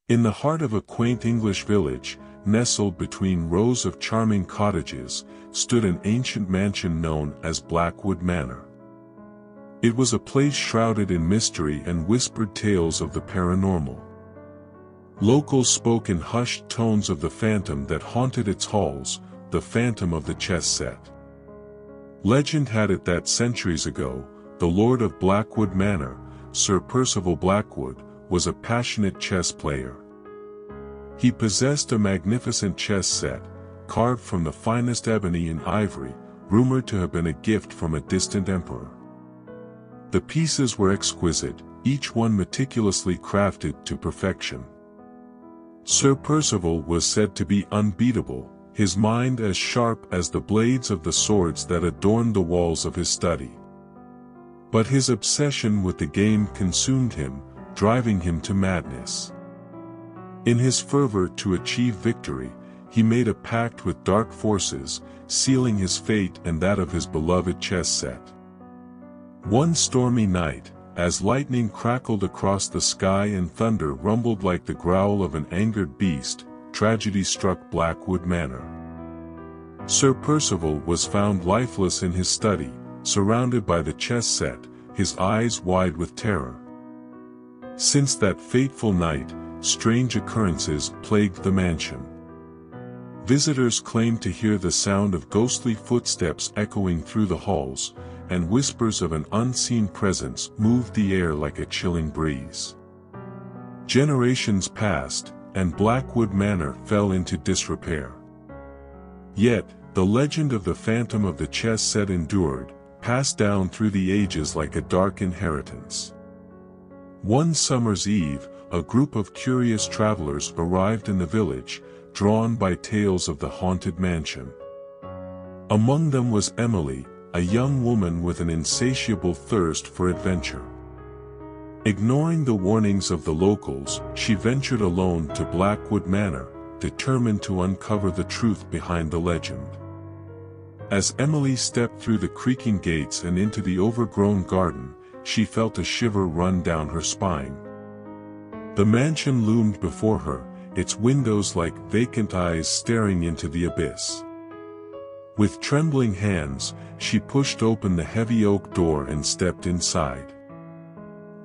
In the heart of a quaint English village, nestled between rows of charming cottages, stood an ancient mansion known as Blackwood Manor. It was a place shrouded in mystery and whispered tales of the paranormal. Locals spoke in hushed tones of the phantom that haunted its halls, the phantom of the chess set. Legend had it that centuries ago, the lord of Blackwood Manor, Sir Percival Blackwood, was a passionate chess player. He possessed a magnificent chess set, carved from the finest ebony and ivory, rumored to have been a gift from a distant emperor. The pieces were exquisite, each one meticulously crafted to perfection. Sir Percival was said to be unbeatable, his mind as sharp as the blades of the swords that adorned the walls of his study. But his obsession with the game consumed him, driving him to madness. In his fervor to achieve victory, he made a pact with dark forces, sealing his fate and that of his beloved chess set. One stormy night, as lightning crackled across the sky and thunder rumbled like the growl of an angered beast, tragedy struck Blackwood Manor. Sir Percival was found lifeless in his study, surrounded by the chess set, his eyes wide with terror. Since that fateful night, strange occurrences plagued the mansion. Visitors claimed to hear the sound of ghostly footsteps echoing through the halls, and whispers of an unseen presence moved the air like a chilling breeze. Generations passed, and Blackwood Manor fell into disrepair. Yet, the legend of the phantom of the chess set endured, passed down through the ages like a dark inheritance. One summer's eve, a group of curious travelers arrived in the village, drawn by tales of the haunted mansion. Among them was Emily, a young woman with an insatiable thirst for adventure. Ignoring the warnings of the locals, she ventured alone to Blackwood Manor, determined to uncover the truth behind the legend. As Emily stepped through the creaking gates and into the overgrown garden, she felt a shiver run down her spine. The mansion loomed before her, its windows like vacant eyes staring into the abyss. With trembling hands, she pushed open the heavy oak door and stepped inside.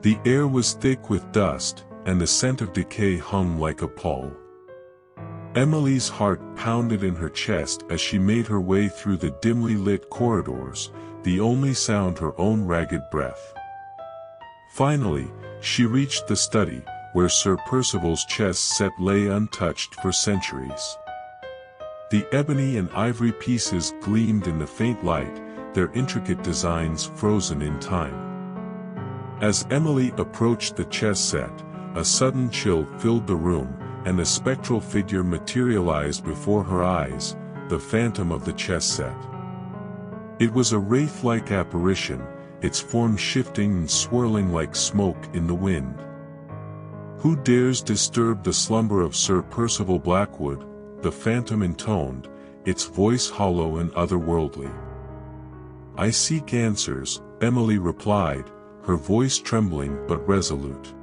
The air was thick with dust, and the scent of decay hung like a pall. Emily's heart pounded in her chest as she made her way through the dimly lit corridors, the only sound her own ragged breath. Finally, she reached the study, where Sir Percival's chess set lay untouched for centuries. The ebony and ivory pieces gleamed in the faint light, their intricate designs frozen in time. As Emily approached the chess set, a sudden chill filled the room, and a spectral figure materialized before her eyes, the phantom of the chess set. It was a wraith-like apparition, its form shifting and swirling like smoke in the wind. "Who dares disturb the slumber of Sir Percival Blackwood?" the phantom intoned, its voice hollow and otherworldly. "I seek answers," Emily replied, her voice trembling but resolute.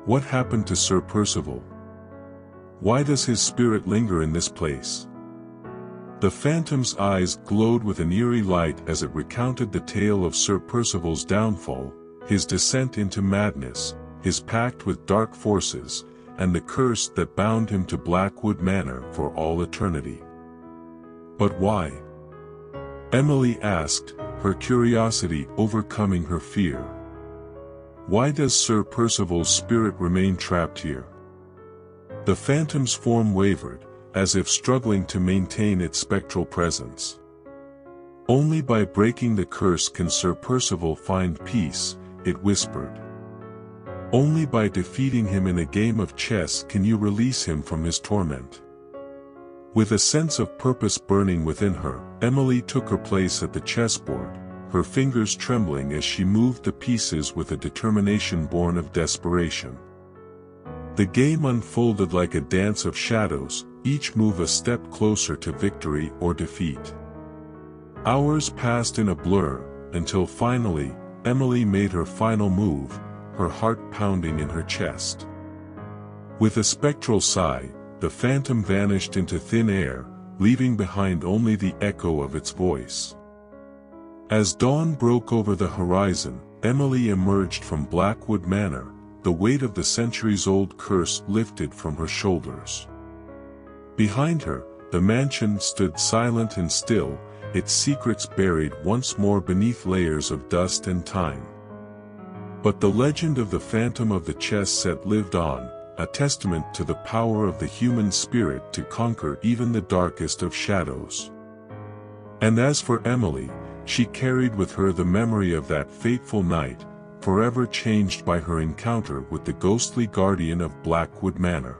"What happened to Sir Percival? Why does his spirit linger in this place?" The phantom's eyes glowed with an eerie light as it recounted the tale of Sir Percival's downfall, his descent into madness, his pact with dark forces, and the curse that bound him to Blackwood Manor for all eternity. "But why?" Emily asked, her curiosity overcoming her fear. "Why does Sir Percival's spirit remain trapped here?" The phantom's form wavered, as if struggling to maintain its spectral presence. "Only by breaking the curse can Sir Percival find peace," it whispered. "Only by defeating him in a game of chess can you release him from his torment." With a sense of purpose burning within her, Emily took her place at the chessboard, her fingers trembling as she moved the pieces with a determination born of desperation. The game unfolded like a dance of shadows, each move a step closer to victory or defeat. Hours passed in a blur, until finally, Emily made her final move, her heart pounding in her chest. With a spectral sigh, the phantom vanished into thin air, leaving behind only the echo of its voice. As dawn broke over the horizon, Emily emerged from Blackwood Manor, the weight of the centuries-old curse lifted from her shoulders. Behind her, the mansion stood silent and still, its secrets buried once more beneath layers of dust and time. But the legend of the Phantom of the Chess Set lived on, a testament to the power of the human spirit to conquer even the darkest of shadows. And as for Emily, she carried with her the memory of that fateful night, forever changed by her encounter with the ghostly guardian of Blackwood Manor.